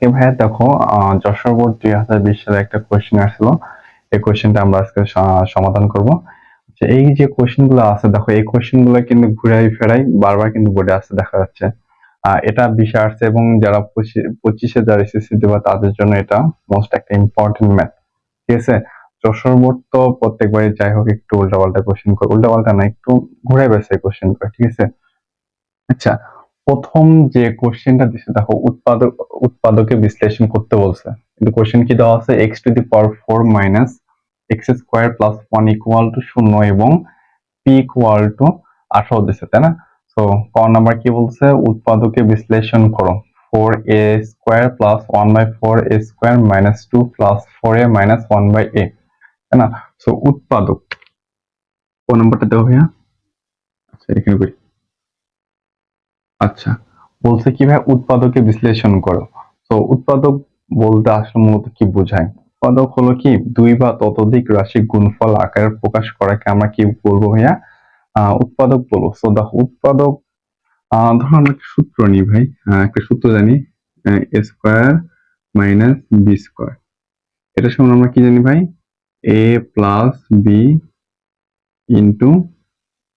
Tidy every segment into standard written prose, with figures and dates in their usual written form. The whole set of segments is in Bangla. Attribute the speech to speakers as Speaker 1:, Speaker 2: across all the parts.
Speaker 1: ভাইয়া দেখো, যশোর বোর্ড 2020 সালে একটা কোয়েশ্চেন আসছিল। এই কোয়েশ্চেনটা আমরা আজকে সমাধান করব। এই যে কোয়েশ্চেন গুলো আছে, দেখো এই কোয়েশ্চেন গুলো কিন্তু ঘুরাই ফেরাই বারবার কিন্তু বোর্ডে আসতে দেখা যাচ্ছে। এটা 20-এ আসছে এবং যারা 25-এ যারা এসএসসি দেবে তাদের জন্য এটা মোস্ট একটা ইম্পর্টেন্ট ম্যাথ। ঠিক আছে। যশোর বোর্ড তো প্রত্যেকবারই যাই হোক একটু উল্টাপাল্টা কোয়েশ্চেন করে, উল্টাপাল্টা না, একটু ঘুরাই বেড়াচ্ছে কোয়েশ্চেন করে। ঠিক আছে। আচ্ছা, প্রথম যে কোশ্চেনটা দিছে দেখো, উৎপাদকে বিশ্লেষণ করতে বলছে। কিন্তু কোশ্চেন কি দেওয়া আছে, x to the power 4 minus x square plus 1 equal to 0 এবং পি ইকুয়াল টু 18 দিছে, তাই না? তো ক নাম্বার কি বলছে, উৎপাদকে বিশ্লেষণ করো। 4a square plus 1/4 a square minus 2 plus 4a minus 1/a, তাই না? তো উৎপাদক ক নাম্বারটা দেওয়া ভাইয়া। আচ্ছা, এখানে করি। আচ্ছা, বলছে কি ভাই, উৎপাদকে বিশ্লেষণ করো। তো উৎপাদক বলতে আসলে মূলত কি বোঝায়? উৎপাদক হলো কি, দুই বা ততোধিক রাশি গুণফল আকারে প্রকাশ করাকে আমরা কি বলবো ভাইয়া? উৎপাদক বলবো। তো দেখো উৎপাদক, ধরো আমরা একটা সূত্র নিই ভাই, একটা সূত্র জানি, এ স্কোয়ার মাইনাস বি স্কোয়ার। এটা সমান আমরা কি জানি ভাই, A plus B into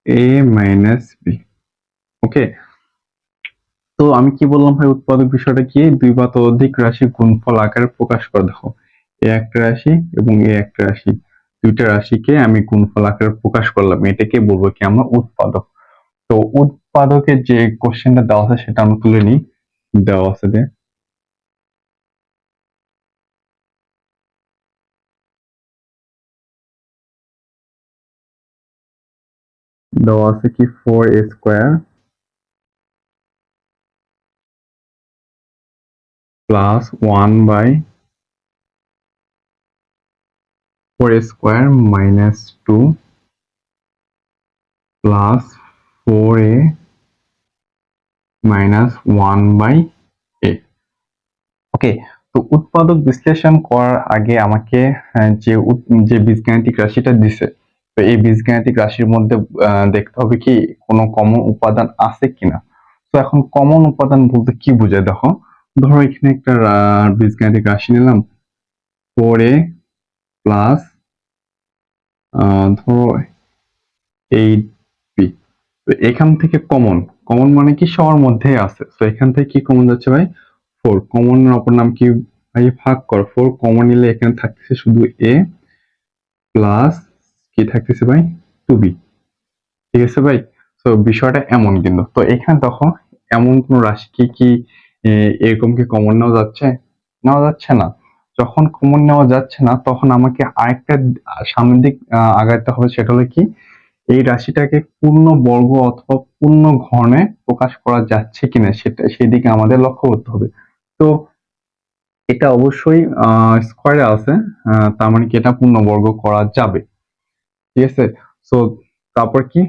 Speaker 1: A minus B. ওকে। তো আমি কি বললাম ভাই, উৎপাদক বিষয়টা কি, দুই বা ততোধিক রাশি গুণফল আকারে প্রকাশ করে। দেখো, এ একটা রাশি এবং এ একটা রাশি, দুইটা রাশিকে আমি গুণফল আকারে প্রকাশ করলাম, এটাকে বলবো কি আমরা উৎপাদক। তো উৎপাদকের যে কোশ্চেনটা দেওয়া আছে সেটা আমরা তুলে নিই। দেওয়া আছে যে, দেওয়া আছে কি 4a square plus 1/4a square minus 2 plus 4a minus 1/a। ওকে। তো উৎপাদক বিশ্লেষণ করার আগে আমাকে যে বীজগাণিতিক রাশিটা দিছে, তো এই বীজগাণিতিক রাশির মধ্যে দেখতে হবে কি কোনো কমন উপাদান আছে কিনা। তো এখন কমন উপাদান বলতে কি বোঝায়, দেখো, ধরো এখানে একটা বীজগাণিতিক রাশি নিলাম, 4a প্লাস ধরো 8b। তো এখান থেকে কমন, কমন মানে কি সবার মধ্যেই আছে, তো এখান থেকে কি কমন যাচ্ছে ভাই, 4। কমনের অপর নাম কি ভাই, ভাগ কর। 4 কমন নিলে এখানে থাকতেছে শুধু a প্লাস কি থাকতেছে ভাই, 2b। ঠিক আছে ভাই। তো বিষয়টা এমন কিন্তু, তো এখানে তখন এমন কোন রাশি কি এরকম কি কমন নেওয়া যাচ্ছে? নেওয়া যাচ্ছে না। যখন কমন নেওয়া যাচ্ছে না তখন আমাকে আরেকটা সামনের দিক আগাইতে হবে, সেটা হলো কি, এই রাশিটাকে পূর্ণ বর্গ অথবা পূর্ণ ঘনে প্রকাশ করা যাচ্ছে কিনা সেটা, সেদিকে আমাদের লক্ষ্য করতে হবে। তো এটা অবশ্যই স্কোয়ারে আছে, তার মানে কি এটা পূর্ণবর্গ করা যাবে। ঠিক আছে। সো তারপর কি,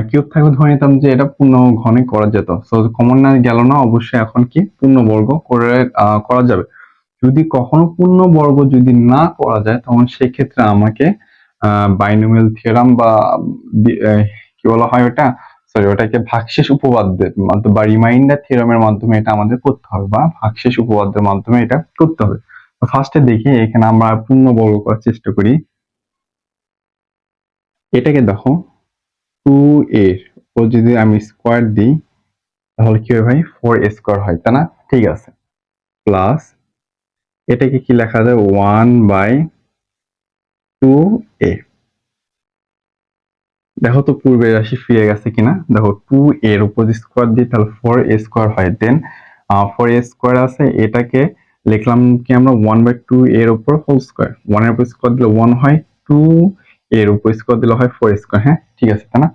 Speaker 1: কিউব থাকলে ধরে নিতাম যে এটা পূর্ণ ঘনে করা যেত। সো কমন না গেল না, অবশ্যই এখন কি পূর্ণবর্গ করে করা যাবে। যদি কখনো পূর্ণবর্গ যদি না করা যায় তখন সেক্ষেত্রে আমাকে বাইনোমিয়াল থিওরাম বা কি বলা হয় ওটা, সরি, ওটাকে ভাগশেষ উপপাদ্যের মাধ্যমে বা রিমাইন্ডার থিওরামের মাধ্যমে এটা আমাদের করতে হবে, বা ভাগশেষ উপপাদ্যের মাধ্যমে এটা করতে হবে। তো ফার্স্টে দেখি এখানে আমরা পূর্ণবর্গ করার চেষ্টা করি। এটাকে দেখো, 2a ও যদি আমি স্কোয়ার দিই তাহলে কি হয় ভাই, 4a স্কোয়ার হয়, তাই না? ঠিক আছে। প্লাস এটাকে কি লেখা যায়, 1/2a। দেখো তো পূর্বের রাশি ফিরে গেছে কিনা। দেখো, 2a এর উপর স্কোয়ার দিই তাহলে 4a স্কোয়ার হয়। দেন 4a স্কোয়ার আছে, এটাকে লিখলাম কি আমরা 1/2 এর উপর হোল স্কোয়ার। 1 এর উপর স্কোয়ার দিলে 1 হয়, 2 এর উপর স্কোয়ার দিলে হয় 4 স্কোয়ার। হ্যাঁ, ঠিক আছে, তাই না?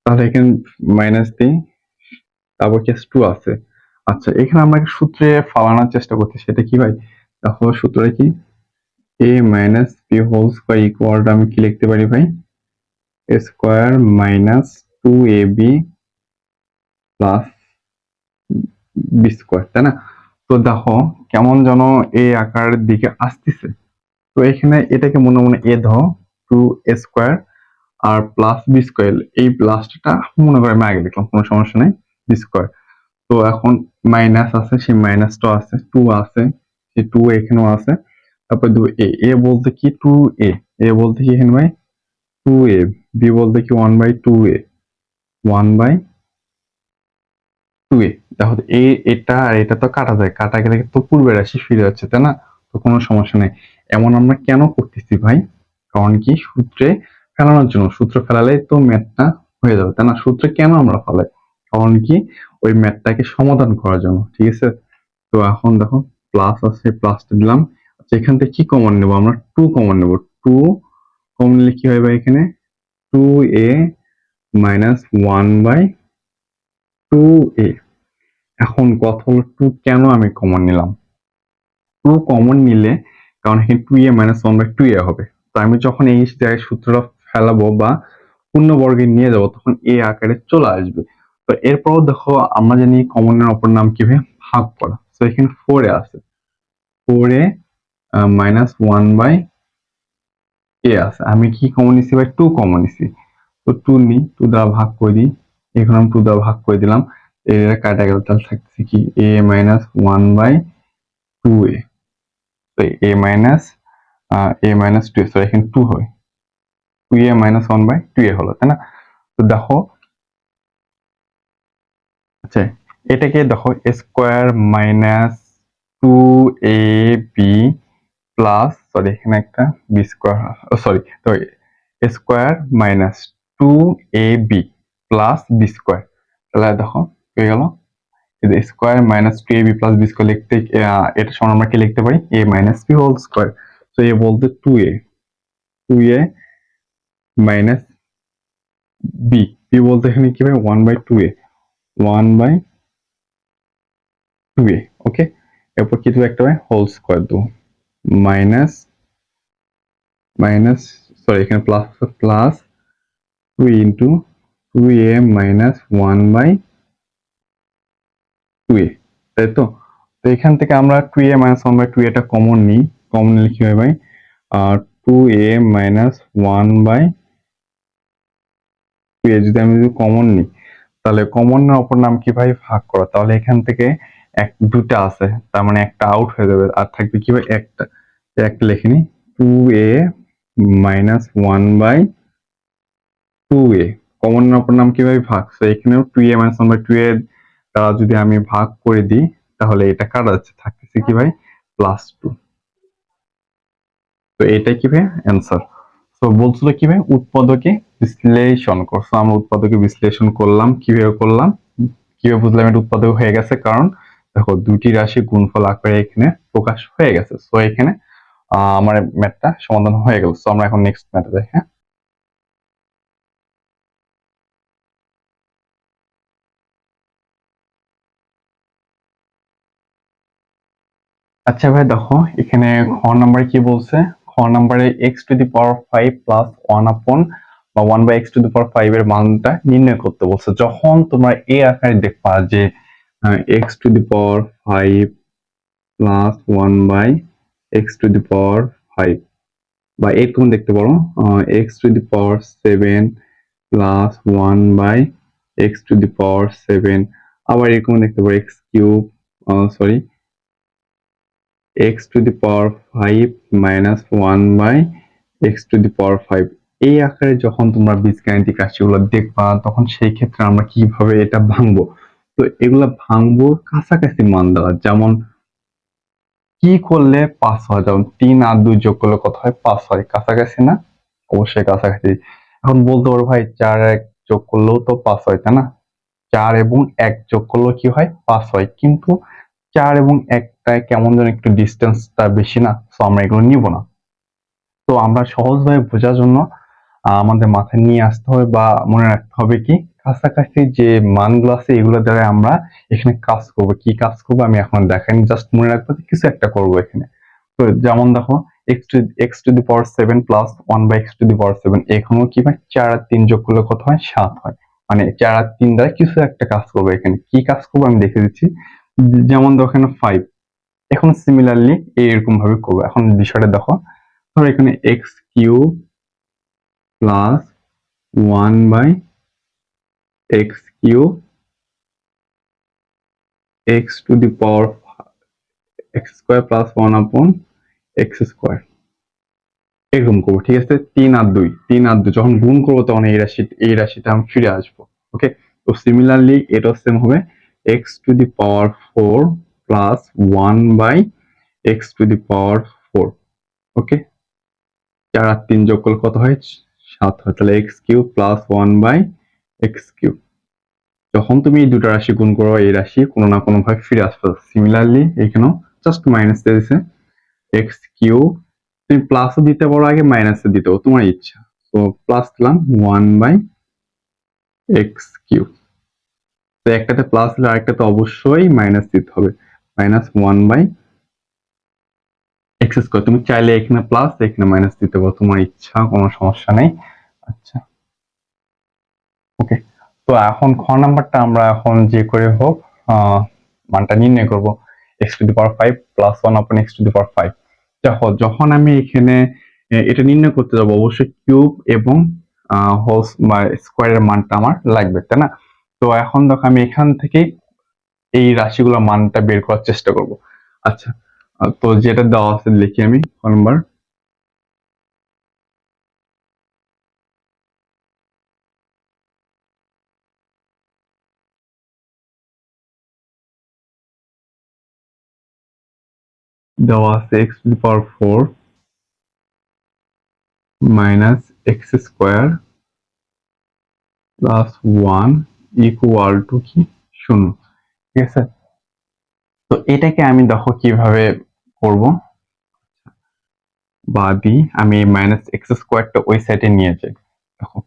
Speaker 1: তাহলে এখানে মাইনাস দিই, তারপর কেস 2 আছে। আচ্ছা, এখানে আমরা একটা সূত্রে ফালানোর চেষ্টা করছি, সেটা কি ভাই, দেখো সূত্রটা কি, a minus B whole square equal আমি কি লিখতে পারি ভাই, a square minus 2ab plus b square, তাই না? তো দেখো কেমন যেন এই আকারের দিকে আসতেছে। তো এখানে এটাকে মনে মনে এ ধরো, 2a স্কোয়ার আর প্লাস বি স্কোয়ার, এই প্লাসটা মনে করে আমি আগে লিখলাম, কোনো সমস্যা নেই, বি স্কোয়ার। তো এখন মাইনাস আছে, সেই মাইনাসটা আছে, 2 আছে, যে 2a এখানেও আছে, তারপর দেবো a বলতে কি 2a, বলতে কি এখানে ভাই 2a, b বলতে কি 1/2a, 1/2a। দেখো এটা আর এটা তো কাটা যায়, কাটা গেলে তো পূর্বের রাশি ফিরে যাচ্ছে, তাই না? তো কোনো সমস্যা নেই। এমন আমরা কেন করতেছি ভাই? কারণ কি সূত্রে ফেলানোর জন্য, সূত্র ফেলালে তো ম্যাথটা হয়ে যাবে, তাই না? সূত্রে কেন আমরা ফেলাই? কারণ কি ওই ম্যাথটাকে সমাধান করার জন্য, ঠিক আছে? তো এখন দেখো প্লাস আছে, প্লাসটা দিলাম। আচ্ছা এখান থেকে কি কমন নেবো আমরা? 2 কমন নেবো। 2 কমন নিলে কি হয় ভাই এখানে? 2a minus 1/2a। এখন কথা হলো 2 কেন আমি কমন নিলাম? 2 কমন নিলে কারণ এখানে 2a মাইনাস 1/2a হবে। তো আমি যখন এই জায়গায় সূত্রটা ফেলাবো বা পূর্ণবর্গে নিয়ে যাবো তখন a আকারে চলে আসবে। তো এরপরও দেখো আমরা জানি কমনের অপর নাম কি ভাই? ভাগ করা। তো এখানে 4a আছে, 4a মাইনাস 1/a আছে। আমি কি কমন নিছি ভাই? 2 কমন নিছি। তো 2 নিই, 2 দ্বারা ভাগ করে দিই। এখানে আমি 2 দ্বারা ভাগ করে দিলাম। এটা কাটা গেল, তাহলে থাকতেছে কি a মাইনাস 1/2a। তো a মাইনাস 2, সো এখানে 2 হয়, 2a মাইনাস 1/2a হলো, তাই না? তো দেখো আচ্ছা এটাকে দেখো square minus 2ab plus, sorry এখানে একটা বি স্কোয়ার, সরি তো square minus 2ab plus b square, তাহলে দেখো হয়ে গেল square minus 2ab plus b square. লিখতে এটা সমান আমরা কি লিখতে পারি? a minus b whole square. তো এ বলতে 2a মাইনাস বি, বলতে এখানে কি ভাই 1/2a, 1/2a। ওকে, এরপর কি দেবো একটা ভাই হোল স্কোয়ার দেবো, মাইনাস মাইনাস, সরি এখানে plus plus 2 into 2a minus 1/2a, তাই তো? তো এখান থেকে আমরা 2a মাইনাস 1/2a এটা কমন নিই, কমন নিলে কি হয় ভাই? 2a মাইনাস 1/2a যদি আমি কমন নিই তাহলে কমন এর অপর নাম কি ভাই? ভাগ করা। তাহলে এখান থেকে দুটা আছে, তার মানে একটা আউট হয়ে যাবে, আর থাকবে কি ভাই? একটা। একটা লিখে নি, 2a মাইনাস 1/2a। কমন এর অপর নাম কি ভাই? ভাগ। তো এখানেও 2a মাইনাস 1/2a দ্বারা যদি আমি ভাগ করে দিই তাহলে এটা কাটা যাচ্ছে, থাকতেছে কি ভাই? +2। তো এটাই কি ভাই অ্যান্সার। তো বলছিল কি ভাই উৎপাদকে বিশ্লেষণ করছো, আমরা উৎপাদকে বিশ্লেষণ করলাম। কিভাবে করলাম, কিভাবে বুঝলাম এটা উৎপাদক হয়ে গেছে? কারণ দেখো দুটি রাশি গুণফল আকারে এখানে প্রকাশ হয়ে গেছে। সো এখানে আমার ম্যাথটা সমাধান হয়ে গেল। সো আমরা এখন নেক্সট ম্যাথে যাই। হ্যাঁ, আচ্ছা ভাই দেখো এখানে খ নাম্বারে কি বলছে? খ নাম্বারে x⁵ প্লাস 1 বা 1/x⁵ এর মানটা নির্ণয় করতে বলছে। যখন তোমরা এই আকারে দেখবা যে x⁵ প্লাস 1/x⁵, বা এরকম দেখতে পারো x⁷ প্লাস 1/x⁷, আবার এরকম দেখতে পারো সরি x⁵ মাইনাস 1/x⁵। এই আকারে যখন তোমরা বীজগাণিতিক রাশিগুলো দেখবা তখন সেই ক্ষেত্রে আমরা কিভাবে এটা ভাঙবো? তো এগুলা ভাঙবো কাছাকাছি মান দ্বারা। যেমন কি করলে 5 হয়? যেমন 3 আর 2 যোগ করলে কত হয়? 5 হয়। কাছাকাছি না? অবশ্যই কাছাকাছি। এখন বলতে পারো ভাই 4 আর 1 যোগ করলেও তো 5 হয়, তাই না? 4 এবং 1 যোগ করলেও কি হয়? 5 হয়। কিন্তু 4 এবং 1 টায় কেমন যেন একটু ডিস্টেন্সটা বেশি না? সো আমরা এগুলো নিব না। তো আমরা সহজভাবে বোঝার জন্য আমাদের মাথায় নিয়ে আসতে হবে বা মনে রাখতে হবে কি কাছাকাছি যে মানগুলো আছে এগুলো দ্বারা আমরা এখানে কাজ করব। কি কাজ করব আমি এখন দেখাইনি, জাস্ট মনে রাখবো যে কিছু একটা করব এখানে। তো যেমন দেখো x⁷ প্লাস 1/x⁷, এখানেও কি হয় 4 আর 3 যোগ করলে কত হয়? 7 হয়। মানে 4 আর 3 দ্বারা কিছু একটা কাজ করবো এখানে। কি কাজ করবো আমি দেখে দিচ্ছি। যেমন দেখো এখানে 5, এখন সিমিলারলি এরকম ভাবে করবো। এখন বিষয়টা দেখো, ধরো এখানে x³ plus 1/x³ x⁵, x square plus 1/, x square এরকম করবো, ঠিক আছে। 3 আর 2 যখন গুণ করবো তখন এই রাশিটা আমি ফিরে আসবো। ওকে, তো সিমিলারলি এটাও সেম হবে, x⁴ প্লাস 1/x⁴। ওকে, 4 আর 3 যোগ করলে কত হয়? 7 হয়। তাহলে x³ প্লাস 1/x³। যখন তুমি এই দুটো রাশি গুণ করো এই রাশি কোনো না কোনো ভাবে ফিরে আসবে। সিমিলারলি এখানেও জাস্ট মাইনাস দিয়ে দিছে, x³ তুমি প্লাসও দিতে পারো আগে, মাইনাসে দিতেও তোমার ইচ্ছা। তো প্লাস দিলাম 1/x³। তো একটাতে প্লাস দিলে আরেকটাতে অবশ্যই মাইনাস দিতে হবে, -1/x²। তুমি চাইলে এখানে প্লাস এখানে মাইনাস দিতে পারো, তোমার ইচ্ছা, কোনো সমস্যা নেই। আচ্ছা, ওকে। তো এখন খ নাম্বারটা আমরা এখন যে করে হোক মানটা নির্ণয় করব, x⁵ প্লাস 1/x⁵। দেখো যখন আমি এখানে এটা নির্ণয় করতে যাবো অবশ্যই কিউব এবং হোল বা স্কোয়ারের মানটা আমার লাগবে, তাই না? তো এখন দেখো আমি এখান থেকে এই রাশিগুলোর মানটা বের করার চেষ্টা করব। আচ্ছা, তো যেটা দেওয়া আছে লিখি আমি ক নাম্বার। দেওয়া আছে x⁴ minus x square plus 1 equal to কি 0, ঠিক আছে। তো এটাকে আমি দেখো কিভাবে করব, বাদি আমি মাইনাস এক্স স্কোয়ারটা ওই সাইডে নিয়ে যাই। দেখো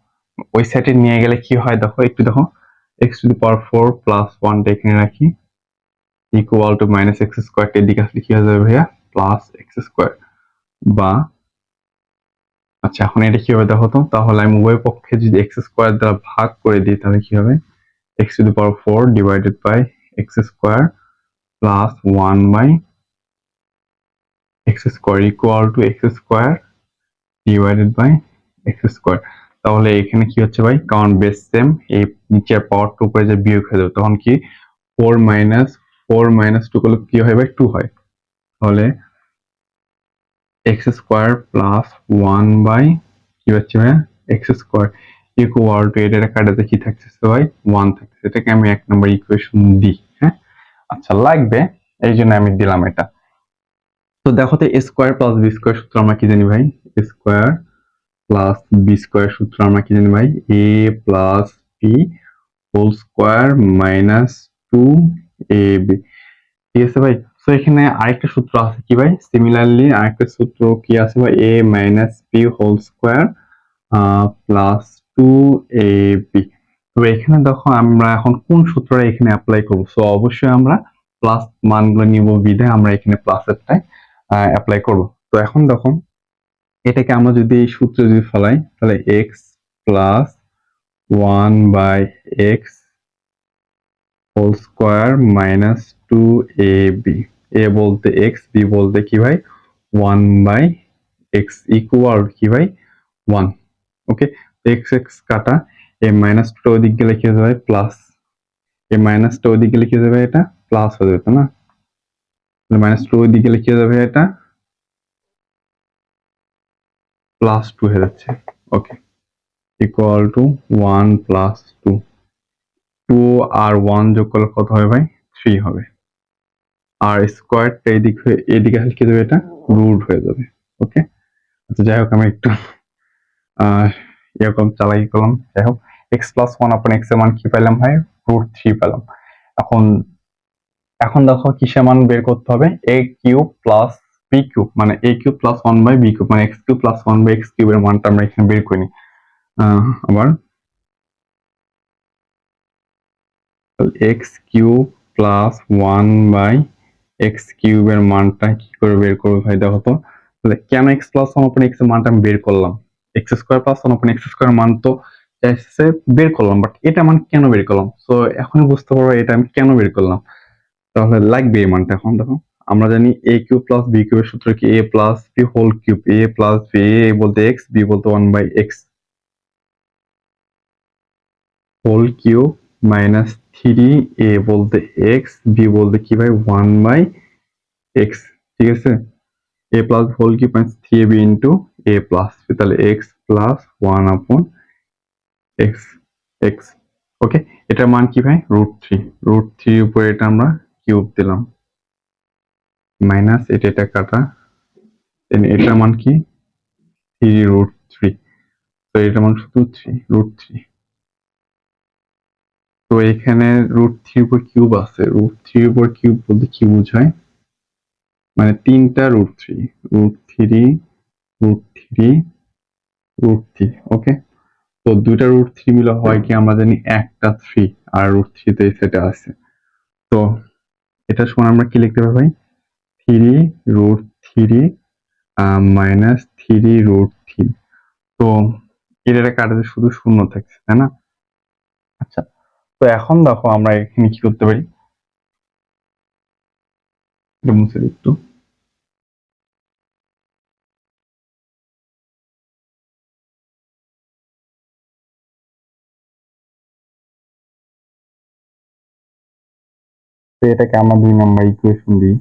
Speaker 1: ওই সাইডে নিয়ে গেলে কি হয় দেখো, একটু দেখো, x⁴ প্লাস 1টা এখানে রাখি, ইকুয়াল টু মাইনাস এক্স স্কোয়ারটা এদিকে আসলে কি হয়ে যাবে ভাইয়া, প্লাস এক্স স্কোয়ার। বা আচ্ছা, এখন এটা কি হবে দেখো তো, তাহলে আমি উভয় পক্ষে যদি এক্স স্কোয়ার দ্বারা ভাগ করে দিই তাহলে কি হবে, x⁴ divided by x square plus 1/x² equal to x square divided by x square. তাহলে এখানে কি হচ্ছে ভাই, কারণ বেস সেম, এই নিচের পাওয়ারটা উপরে যে বিয়োগ হয়ে যাবে তখন কি 4 - 4 - 2 করলে কি হয় ভাই, 2 হয়। তাহলে x² প্লাস 1 কি হচ্ছে ভাই, এক্স স্কোয়ার ইকুয়াল টু এটা কাটাতে কি থাকতেছে ভাই, 1 থাকতেছে। এটাকে আমি 1 নম্বর ইকুয়েশন দিই, হ্যাঁ। আচ্ছা, লাগবে এই জন্য আমি দিলাম এটা। তো দেখো তো স্কোয়ার প্লাস বি স্কোয়ার সূত্র আমরা কি জানি ভাই, স্কোয়ার প্লাস বি স্কোয়ার সূত্র আমরা কি জানি ভাই, A plus B whole square minus 2ab, ঠিক আছে ভাই। তো এখানে আরেকটা সূত্র আছে কি ভাই, সিমিলারলি আরেকটা সূত্র কি আছে ভাই, a minus B whole square plus 2ab। তো এখানে দেখো আমরা এখন কোন সূত্রটা এখানে অ্যাপ্লাই করবো, সো অবশ্যই আমরা প্লাস মানগুলো নিব বিধায় আমরা এখানে প্লাসেরটাই অ্যাপ্লাই করবো। তো এখন দেখো এটাকে আমরা যদি এই সূত্রে যদি ফেলাই তাহলে x plus 1/x whole square minus 2ab, a বলতে এক্স, বি বলতে কি ভাই 1/x ইকুয়াল কি ভাই 1। ওকে, এক্স এক্স কাটা, এই মাইনাসটা ওদিক গেলে কি হয়ে যাবে প্লাস, এই মাইনাসটা ওদিক গেলে কি হয়ে যাবে, এটা প্লাস হয়ে যেত না, -2 ওদিক গেলে কি হয়ে যাবে, এটা +2 হয়ে যাচ্ছে। ওকে, ইকুয়াল টু 1 + 2, 2 আর 1 যোগ করলে কত হবে ভাই, 3 হবে। আর স্কোয়ারটা এদিকে আসলে কি দেবে, এটা রুট হয়ে যাবে। ওকে, আচ্ছা যাই হোক আমি একটু এরকম চালাই করলাম। যাই হোক, x+1/x এর মান কি পেলাম ভাই, √3 পেলাম। এখন এখন দেখো কিসের মান বের করতে হবে, a³ প্লাস b³ মানে a³ প্লাস 1/b³ মানে x³ প্লাস 1/x³ এর মানটা আমরা এখানে বের করি। আবার x³ প্লাস 1/x³ এর মানটা কি করে বের করবো ভাই দেখো তো। তাহলে কেন x+1/x এর মানটা আমি বের করলাম, x² প্লাস 1/x² মান তো চাইছে বের করলাম, বাট এটা মান কেন বের করলাম, তো এখনই বুঝতে পারবো এটা আমি কেন বের করলাম। তাহলে লাগবে এই মানটা। এখন দেখো আমরা জানি a³ প্লাস b³ এর সূত্র কি, a plus B whole cube, a plus b, a বলতে x, b বলতে 1/x whole cube minus 3, a বলতে x, b বলতে কি ভাই 1/x এক্স, ঠিক আছে, A plus whole cube minus 3ab into A plus, তাহলে এক্স প্লাস 1 আপন এক্স, এক্স। ওকে, এটার মান কি ভাই? √3। √3 উপরে এটা আমরা কিউব দিলাম, মাইনাস এটা কাটা, এটার মান কি? 3√3। তো এটার মান শুধু 3 √3। তো এখানে √3 উপর কিউব আছে, √3 উপর কিউব বলতে কি বোঝায়? মানে 3টা √3, √3, √3, √3। ওকে, তো 2টা √3 মিলে হয় কি আমরা জানি একটা 3, আর √3 তো এই সেটে আছে। তো এটা সমান আমরা কি লিখতে পারি ভাই? 3√3 মাইনাস 3√3। তো এটা কাটাতে শুধু শূন্য থাকছে, তাই না? আচ্ছা, তো এখন দেখো আমরা এখানে কি করতে পারি, এটা মুছে দিই একটু। তো এটাকে আমরা 2 নাম্বার ইকুয়েশন দিই।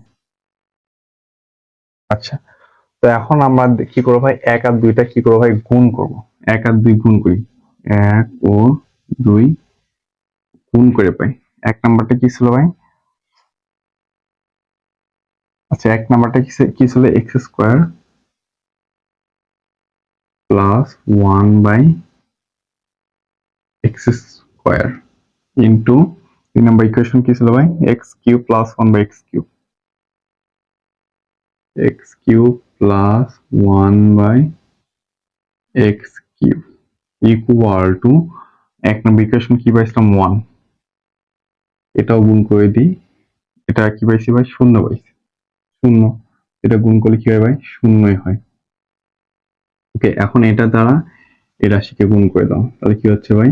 Speaker 1: আচ্ছা, তো এখন আমরা কি করবো ভাই? 1 আর 2টা কি করবো ভাই? গুণ করবো। 1 আর 2 গুণ করি, 1 ও 2 গুণ করে পাই। 1 নাম্বারটা কি ছিল ভাই? আচ্ছা, 1 নাম্বারটা কি ছিল? X square plus 1 by x square into 2 number equation কি ছিল ভাই? X cube plus 1 by x cube, x cube plus 1 by x cube equal to 1 number equation কি পাইছিলাম? 1। এটাও গুণ করে দিই, এটা কি পাইছি ভাই? শূন্য পাইছি, শূন্য। এটা গুণ করলে কি হয় ভাই? শূন্যই হয়। ওকে, এখন এটা দ্বারা এই রাশিকে গুণ করে দাও, তাহলে কি হচ্ছে ভাই?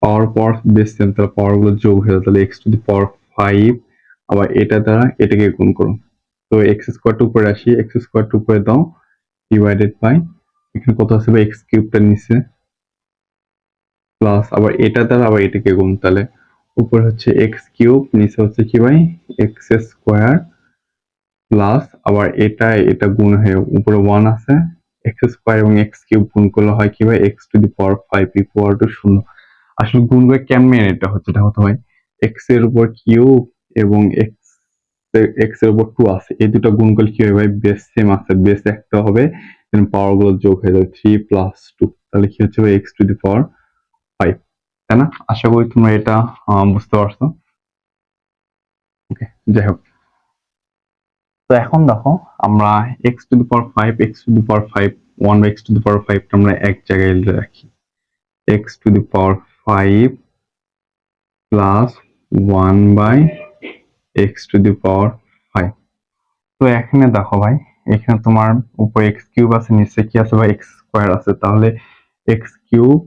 Speaker 1: পাওয়ার বেস সেম, তাহলে পাওয়ার গুলো যোগ হয়ে যাবে, তাহলে x⁵ আবার এটা দ্বারা এটাকে গুণ করো, তো এক্স স্কোয়ারটা উপরে আসি, এক্স স্কোয়ারটা উপরে দাও ডিভাইডেড বাই, এখানে কত আছে ভাই? এক্স কিউবটা নিচে প্লাস আবার এটা দ্বারা আবার এটাকে গুণ, তাহলে উপরে হচ্ছে এক্স কিউব, নিচে হচ্ছে কি ভাই? এক্স স্কোয়ার প্লাস আবার এটা গুণ হয়ে উপরে 1 আছে, এক্স স্কোয়ার এবং এক্স কিউব গুণ করলে হয় কি ভাই? x⁵ equal to 0। আসলে গুণ করে কেমনে এটা হচ্ছে? এটা হতে হয় এক্স এর উপর কিউব এবং এক্স এর উপর 2 আছে, এই দুটো গুণ করলে কি হবে ভাই? বেস সেম আছে, বেস একটা হবে, পাওয়ার গুলো যোগ হয়ে যাবে 3 প্লাস 2, তাহলে কি হচ্ছে ভাই? x⁵, তাই না? আশা করি তোমরা এটা বুঝতে পারছো। ওকে, যাই হোক, তো এখন দেখো আমরা x⁵, x⁵, 1 বাই x⁵ আমরা এক জায়গায় রাখি, x⁵ প্লাস 1 বাই x⁵। তো এখানে দেখো ভাই, এখানে তোমার উপরে এক্স কিউব আছে, নিচে কি আছে ভাই? এক্স স্কোয়ার আছে, তাহলে এক্স কিউব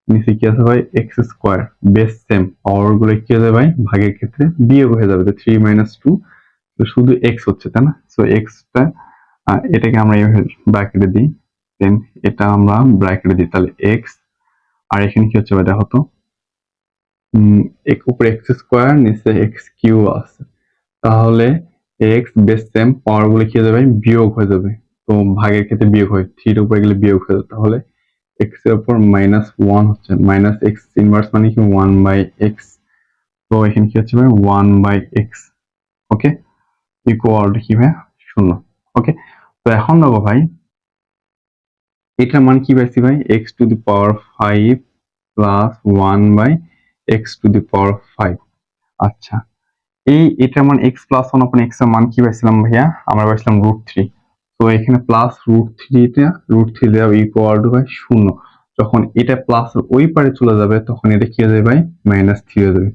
Speaker 1: নিচে কি আছে ভাই? এক্স স্কোয়ার, বেস সেম, পাওয়ার গুলো কি হয়ে যাবে ভাই? ভাগের ক্ষেত্রে বিয়োগ হয়ে যাবে, 3 - 2, তো শুধু এক্স হচ্ছে, তাই না? সো এক্সটা এটাকে আমরা ব্র্যাকেটে দিই, দেন এটা আমরা ব্র্যাকেটে দিই, তাহলে এক্স, আর এখানে কি হচ্ছে ভাই? দেখো তো, উপরে এক্স স্কোয়ার নিচে এক্স কিউব আছে, তাহলে এক্স বেস সেম, পাওয়ার গুলো কি হয়ে যাবে? বিয়োগ হয়ে যাবে, তো ভাগের ক্ষেত্রে বিয়োগ হয়, 3 উপরে গেলে বিয়োগ হয়ে যাবে, তাহলে এক্স এর উপর -1 হচ্ছে, মাইনাস এক্স ইনভার্স মানে কি? 1 বাই এক্স, তো এখানে কি হচ্ছে ভাই? 1 by x. Okay, equal to কি ভাই? 0। ওকে, তো এখন দেখো ভাই, এটার মান কি পাইছি ভাই? x⁵ plus 1 by x⁵। আচ্ছা, এটার মান x প্লাস 1 আপন x এর মান কি পাইছিলাম ভাইয়া? আমরা পাইছিলাম √3। তো এখানে প্লাস √3 দেওয়া ইকুয়াল টু ভাই 0। যখন এটা প্লাস ওই পারে চলে যাবে তখন এটা কি হয়ে যাবে ভাই? -3 হয়ে যাবে,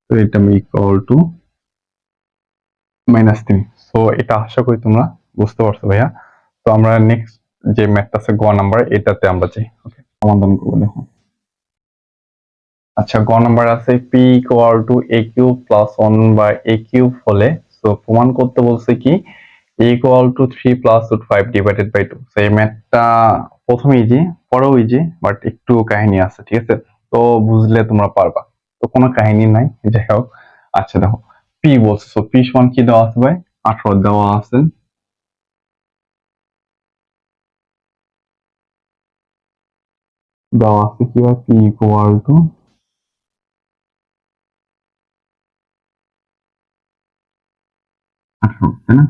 Speaker 1: তো এটা ইকুয়াল টু -3। সো এটা আশা করি তোমরা বুঝতে পারছো ভাইয়া। তো আমরা নেক্সট যে ম্যাথটা আছে গ নাম্বার, এটাতে আমরা যাই। ওকে, সমাধান করবো, দেখো। আচ্ছা, গ নাম্বার আছে p equal to a cube plus 1 by a cube হলে, সো প্রমাণ করতে বলছে কি a equal to 3 plus root 5 divided by 2। So এই ম্যাথটা প্রথমে ইজি, পরেও ইজি, বাট একটু কাহিনী আছে, ঠিক আছে? তো বুঝলে তোমরা পারবা, তো কোনো কাহিনী নাই, যাই হোক। আচ্ছা দেখো, p পি বলছে, সো পি সমান কি দেওয়া আছে ভাই? 18 দেওয়া আছে। দেওয়া আছে কি ভাই? পি ইকুয়াল টু 18, তাই না?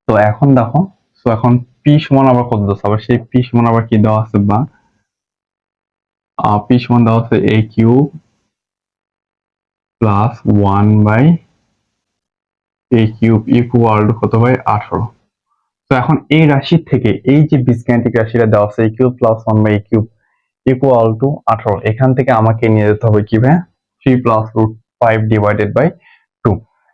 Speaker 1: তো এখন দেখো, সো এখন পি সমান আবার কত দেওয়া আছে? আবার সেই পি সমান আবার কি দেওয়া আছে? বা পি সমান দেওয়া আছে A cube plus 1 by A cube equal to কত ভাই? 18। তো এখন এই রাশি থেকে এই যে বীজগাণিতিক রাশিটা দেওয়া আছে A cube plus 1 by A cube equal to 18, এখান থেকে আমাকে নিয়ে যেতে হবে কি ভাই? 3 প্লাস রুট 5 ডিভাইডেড বাই 2।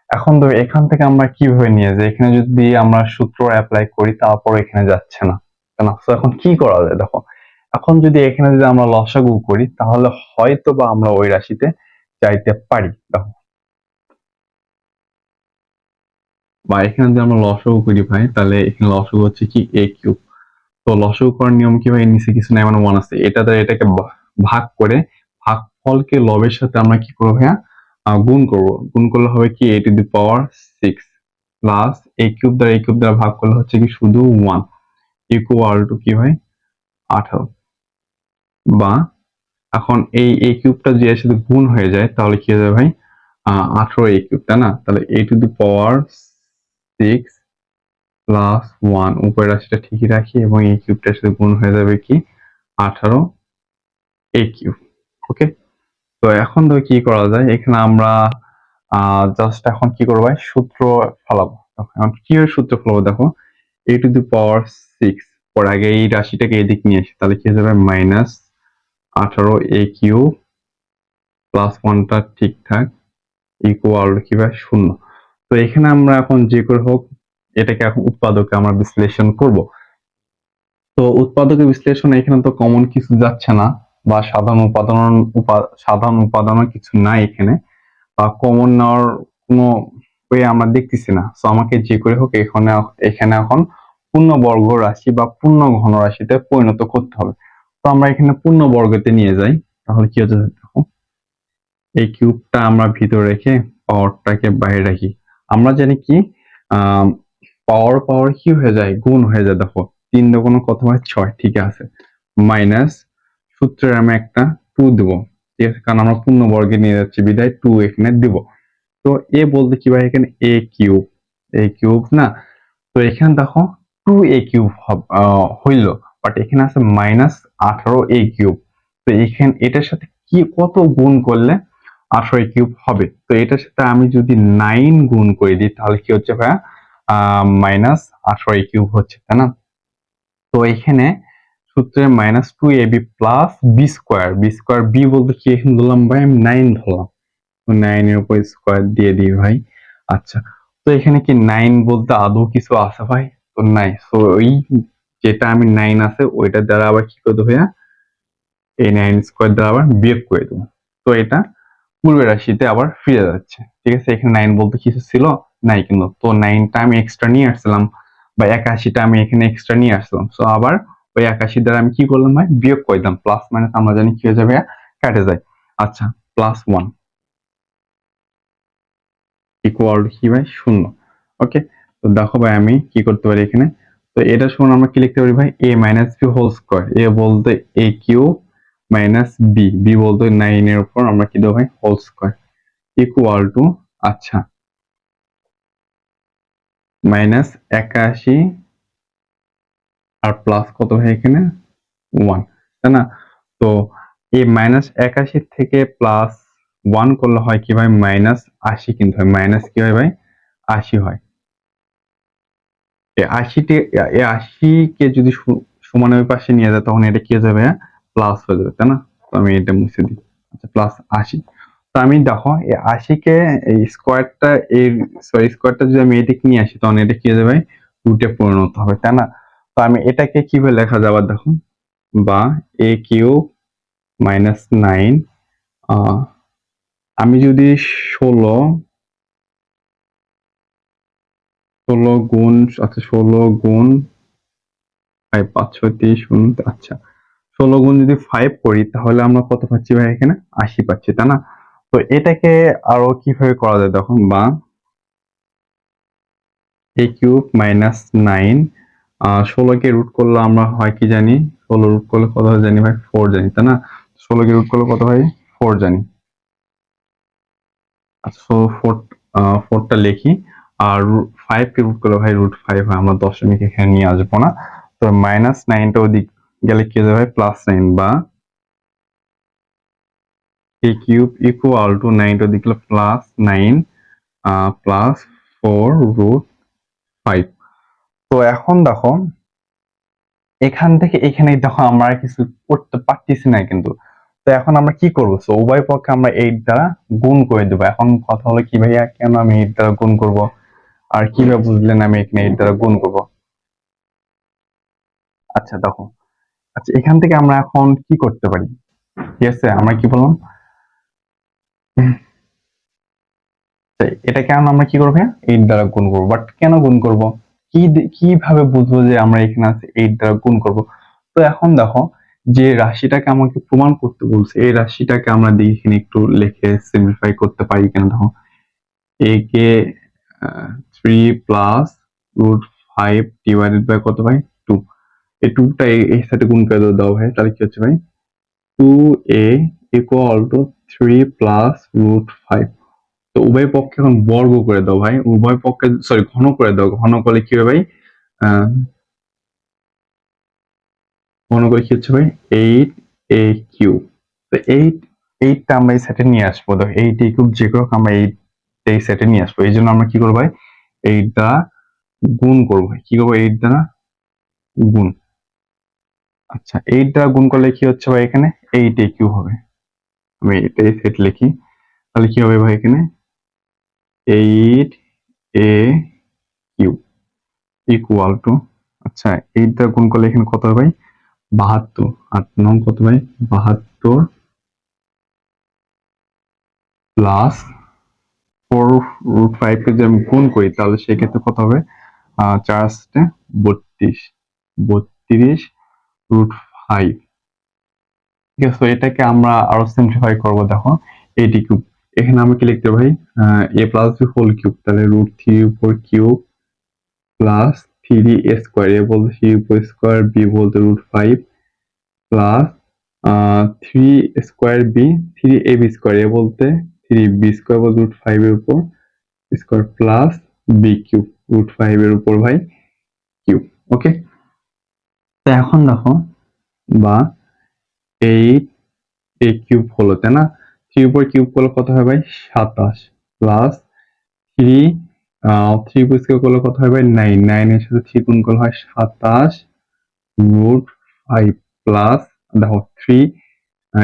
Speaker 1: এখন ধরো এখান থেকে আমরা কিভাবে নিয়ে যাই? এখানে যদি আমরা সূত্র অ্যাপ্লাই করি তারপর এখানে যাচ্ছে না, তাই না? তো এখন কি করা যায় দেখো, এখন যদি এখানে যদি আমরা লসাগু করি তাহলে হয়তো বা আমরা ওই রাশিতে যাইতে পারি। দেখো, বা এখানে যদি আমরা লসাগু করি ভাই, তাহলে এখানে লসাগু হচ্ছে কি এ কিউব। তো লসাগু করার নিয়ম কি ভাই? নিচে কিছু নাই, মানে 1 আছে, এটা দ্বারা এটাকে ভাগ করে ভাগফলকে লবের সাথে আমরা কি করবো ভাইয়া? গুণ করব। গুণ করলে হবে কি a to the power 6 plus a cube দ্বারা a কিউব দ্বারা ভাগ করলে হচ্ছে কি শুধু 1 ইকুয়াল টু কি ভাই? 18। বা এখন এই a কিউবটা যদি এর সাথে গুণ হয়ে যায় তাহলে কি হয়ে যাবে ভাই? 18 a কিউব, তাই না? তাহলে a to the power 6 plus 1, উপরের রাশিটা ঠিকই রাখি এবং এই কিউবটার সাথে গুণ হয়ে যাবে কি 18 এ কিউব। ওকে, তো এখন তো কি করা যায়? এখানে আমরা জাস্ট এখন কি করবো ভাই? সূত্র ফেলাবো। এখন কি সূত্র ফেলাবো দেখো, এ টু দি পাওয়ার 6 পর আগে এই রাশিটাকে এদিক নিয়ে আসি, তাহলে কি হয়ে যাবে? মাইনাস 18 এ কিউব প্লাস 1টা ঠিকঠাক ইকুয়াল কি ভাই? 0। তো এখানে আমরা এখন যে করে হোক এটাকে এখন উৎপাদকে আমরা বিশ্লেষণ করব। তো উৎপাদকের বিশ্লেষণে এখানে তো কমন কিছু যাচ্ছে না, বা সাধারণ উপাদানও কিছু নাই এখানে, বা কমন নেওয়ার কোনো ওয়ে আমরা দেখতেছি না। সো আমাকে যে করে হোক এখানে এখন পূর্ণবর্গ রাশি বা পূর্ণ ঘন রাশিতে পরিণত করতে হবে। তো আমরা এখানে পূর্ণবর্গতে নিয়ে যাই, তাহলে কি হচ্ছে দেখো, এই কিউবটা আমরা ভিতরে রেখে পাওয়ারটাকে বাইরে রাখি। আমরা জানি কি পাওয়ার পাওয়ার কি হয়ে যায়? গুণ হয়ে যায়। দেখো 3 দুগুণ কত হয়? 6, ঠিক আছে। মাইনাস সূত্রে আমি একটা 2 দেবো, ঠিক আছে, কারণ আমরা পূর্ণবর্গে নিয়ে যাচ্ছি বিধায় 2 এখানে দিব। তো এ বলতে কি ভাই? এখানে এ কিউব না, তো এখানে দেখো 2 এ কিউব হইল, বাট এখানে আছে মাইনাস 18 এ কিউব। তো এখানে এটার সাথে কি কত গুণ করলে 18 এ কিউব হবে? তো এটার সাথে আমি যদি 9 গুণ করে দিই তাহলে কি হচ্ছে ভাইয়া? মাইনাস 18 এ কিউব হচ্ছে, তাই না? তো এখানে সূত্রে minus 2ab plus b square b বলতে কি এখানে ধরলাম ভাই? আমি 9 ধরলাম, তো 9 এর উপর স্কোয়ার দিয়ে দিই ভাই। আচ্ছা, তো এখানে কি 9 বলতে আদৌ কিছু আছে ভাই? তো নাই। সো ওই যেটা আমি 9 আছে ওইটার দ্বারা আবার কি করতে ভাইয়া? এই 9 স্কোয়ার দ্বারা আবার বিয়োগ করে দেবো। তো এটা পূর্বের রাশিতে আবার ফিরে যাচ্ছে, ঠিক আছে। এখানে 9 বলতে কিছু ছিল নাই, কিন্তু তো 9টা আমি এক্সট্রা নিয়ে আসছিলাম, বা 81টা আমি এখানে এক্সট্রা নিয়ে আসলাম। সো আবার ওই 81 দ্বারা আমি কি করলাম ভাই? বিয়োগ করে দিলাম। প্লাস মাইনাস আমরা জানি কি হয়ে যাবে? কেটে যায়। আচ্ছা, প্লাস 1 ইকুয়াল কি ভাই? 0। ওকে, তো দেখো ভাই আমি কি করতে পারি এখানে? তো এটা সমান আমরা কি লিখতে পারি ভাই? a minus B whole square. A বলতে এ কিউব মাইনাস বি বলতে 9 এর উপর আমরা কি দেবো ভাই? হোল স্কোয়ার ইকুয়াল টু, আচ্ছা, মাইনাস 81 আর প্লাস কত ভাই এখানে? 1, তাই না? তো এই মাইনাস 81 থেকে প্লাস 1 করলে হয় কি ভাই? মাইনাস 80 কিন্তু হয়। মাইনাস কি হয় ভাই? 80 হয়। এই 80 কে যদি সমানের ওই পাশে নিয়ে যায় তখন এটা কি হয়ে যাবে? প্লাস হয়ে যাবে, তাই না? তো আমি এটা মুছে দিই। আচ্ছা, প্লাস 80। তো আমি দেখো এই 80 কে এই স্কোয়ারটা এর সরি স্কোয়ারটা যদি আমি এদিকে নিয়ে আসি তখন এটা কি হয়ে যাবে? রুটে পরিণত হবে, তাই না? তো আমি এটাকে কিভাবে লেখা যাবে দেখো, বা এ কিউব মাইনাস 9, আমি যদি 16 গুণ, আচ্ছা 16 গুণ 5, 5 6 30 আচ্ছা 16 গুণ যদি 5 করি তাহলে আমরা কত পাচ্ছি ভাই? এখানে 80 পাচ্ছি, তাই না? তো তো এটাকে আরো কিভাবে করা যায় তখন, বা a কিউব মাইনাস 9, 16কে রুট করলে আমরা হয় কি জানি, 16 রুট করলে কত হয় জানি ভাই, 4 জানি, তাই না? 16কে রুট করলে কত হয়, 4 জানি। আচ্ছা, সো 4টা লিখি। আর 5কে রুট করলে ভাই √5 হয়, আমরা দশমিক এখানে নিয়ে আসবো না। তো মাইনাস 9টা ওদিক গেলে কি হয়ে যাবে, +9, বা a কিউব ইকুয়াল টু 9টা ওদিক গেলে +9 +4 √5। তো এখন দেখো এখান থেকে এখানে দেখো আমরা কিছু করতে পারতেছি না কিন্তু। তো এখন আমরা কি করবো, তো উভয় পক্ষে আমরা 8 দ্বারা গুণ করে দেবো। এখন কথা হলো কি ভাইয়া, কেন আমি 8 দ্বারা গুণ করব, আর কিভাবে বুঝলেন আমি এখানে 8 দ্বারা গুণ করব? আচ্ছা দেখো, আচ্ছা এখান থেকে আমরা এখন কি করতে পারি, ঠিক আছে? আমরা কি বললাম, এটা কেন আমরা কি করবো, 8 দ্বারা গুণ করবো। বাট কেন গুণ করব, কিভাবে বুঝবো যে আমরা এখানে আছে 8 দ্বারা গুণ করব? তো এখন দেখো, যে রাশিটাকে আমাকে প্রমাণ করতে বলছে, এই রাশিটাকে আমরা এখানে একটু লিখে সিম্পলিফাই করতে পারি কেন। দেখো, a কে 3 প্লাস √5 ডিভাইডেড বাই কত ভাই, 2। এই 2টা এই সাথে গুণ করে দাও ভাই, তাহলে কি হচ্ছে ভাই, 2a ইকুয়াল টু 3 প্লাস √5। তো উভয় পক্ষে এখন বর্গ করে দাও ভাই, উভয় পক্ষে সরি ঘন করে দাও। ঘন করলে কি হবে ভাই, ঘন করে কি হচ্ছে ভাই, 8a কিউব। তো 8টা আমরা এই সেটে নিয়ে আসবো। দেখো 8a কিউব যে হোক আমরা এই সেটে নিয়ে আসবো। এই জন্য আমরা কি করবো ভাই, 8 দ্বারা গুণ করবো। কি করবো, 8 দ্বারা গুণ। আচ্ছা 8 দ্বারা গুণ করলে কি হচ্ছে ভাই, এখানে 8a কিউব হবে। আমি এটাই সেট লিখি, তাহলে কি হবে ভাই, এখানে 8a কিউব ইকুয়াল টু, আচ্ছা 8 দ্বারা গুণ করলে এখানে কত হবে ভাই, 72। 8 9 কত ভাই, 72 প্লাস 4 √5 কে যদি আমি গুণ করি তাহলে সেক্ষেত্রে কত হবে, 4 32, 32 √5। ঠিক আছে, তো এটাকে আমরা আরো সিম্পলিফাই করবো। দেখো 80 কিউব, এখানে আমরা কি লিখতে পারি, a plus B whole cube, তাহলে √3 উপর cube plus 3a square, a বলতে 3 উপর স্কোয়ার, b বলতে √5 plus 3 square b, 3ab square, a বলতে 3b স্কোয়ার বলতে √5 এর উপর স্কোয়ার প্লাস বি কিউব, √5 এর উপর ভাই কিউব। ওকে, তো এখন দেখো, বা 8a কিউব হলো, তাই না? 3 উপর কিউব করলে কত হয় ভাই, 27 প্লাস 3 3 উপর স্কোয়ার করলে কত হয় ভাই, 9, 9 এর সাথে 3 গুণ করলে হয় 27 √5 প্লাস, দেখো 3,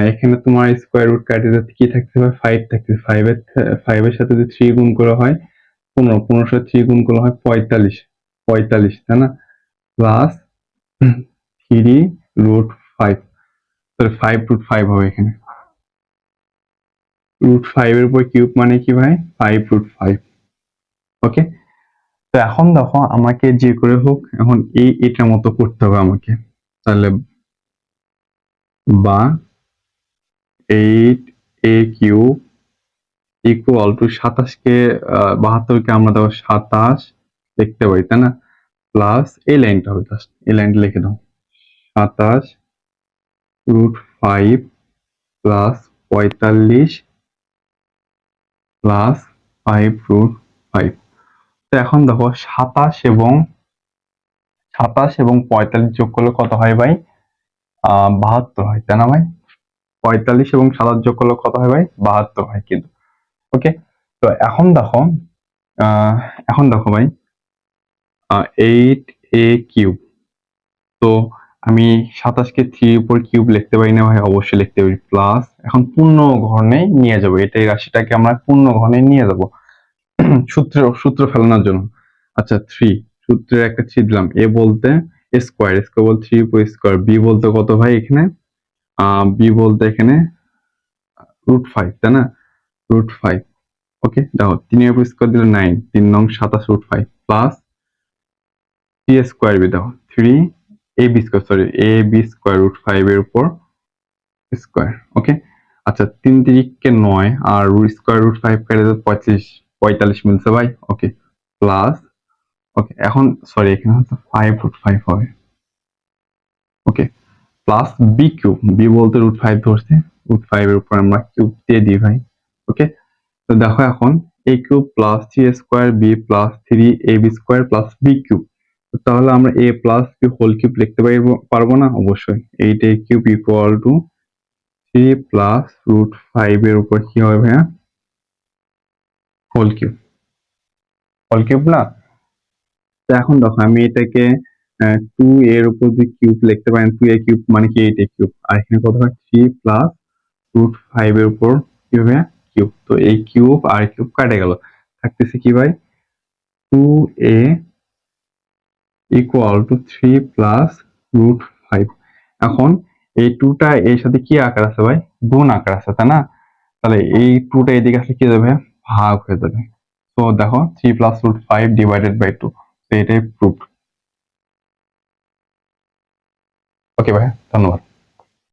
Speaker 1: এখানে তোমার স্কোয়ার রুট কাটে যাচ্ছে, কি থাকতে হবে, 5 থাকছে। 5 এর সাথে যদি 3 গুণ করা হয় 15, 15 সাথে 3 গুণ করলে হয় 45, 45, তাই না? প্লাস 3 √5, তাহলে 5 √5 হবে এখানে। √5 এর উপর কিউব মানে কি ভাই, 5 √5। ওকে, তো এখন দেখো আমাকে যে করে হোক এখন এটার মতো করতে হবে আমাকে, তাহলে বা 8a কিউব ইকুয়াল টু 27কে 72কে আমরা দেখো 27 লিখতে পারি, তাই না? প্লাস এই লাইনটা হবে, জাস্ট এই লাইনটা লিখে দাও, 27 √5 প্লাস 45 প্লাস 5 √5। তো এখন দেখো 27 এবং 45 যোগ করলে কত হয় ভাই, 72 হয়, তাই না ভাই? 45 এবং 27 যোগ করলে কত হয় ভাই, 72 হয় কিন্তু। ওকে, তো আহ এখন দেখো ভাই, 8a কিউব, তো আমি 27কে 3 উপর কিউব লিখতে পারি না ভাই, অবশ্যই লিখতে পারি। প্লাস এখন পূর্ণ ঘনে নিয়ে যাবো, এই রাশিটাকে আমরা পূর্ণ ঘনে নিয়ে যাব সূত্র ফেলানোর জন্য। আচ্ছা 3, সূত্রের একটা 3 দিলাম। এ বলতে স্কোয়ার, স্কোয়ার বলতে 3 উপর স্কোয়ার, বি বলতে কত ভাই এখানে, বি বলতে এখানে √5, তাই না? √5। ওকে, দেখো 3 এর উপর স্কোয়ার দিলে 9, 3 নং 27 √5 প্লাস 3 স্কোয়ার বি, দেখো 3 ab square, sorry ab square √5 এর উপর স্কোয়ার। ওকে, আচ্ছা 3 3 9 আর স্কোয়ার রুট 5 কেটে 45 মিলছে ভাই। ওকে, প্লাস, ওকে এখন সরি এখানে হচ্ছে 5 √5 হবে। ওকে, প্লাস বি কিউব, বি বলতে √5 ধরছে, √5 এর উপর আমরা কিউব দিয়ে দিই ভাই। ওকে, তো দেখো এখন A cube plus C square B plus 3ab² plus B cube. তাহলে আমরা A plus B whole cube লিখতে পারবো না? অবশ্যই। 8a cube equal to 3 plus √5 এর উপর কি হবে ভাইয়া? Whole cube. হোল কিউব না? তো এখন দেখো আমি এটাকে 2 এর উপর যদি কিউব লিখতে পারেন, 2a কিউব মানে কি 8a কিউব, আর এখানে কত হয় 3 প্লাস √5 এর উপর কি হবে? কিউব। তো এই কিউব আর কিউব কাটে গেল, থাকতেছে কি ভাই? 2a equal to 3 plus √5। এখন এই 2টা এর সাথে কি আকার আছে ভাই? গুণ আকার আছে, তাই না? তাহলে এই 2টা এদিকে আসলে কি হয়ে যাবে? ভাগ হয়ে যাবে। তো দেখো 3 প্লাস √5 ডিভাইডেড বাই 2, তো এটাই প্রুফ। ওকে ভাই, ধন্যবাদ।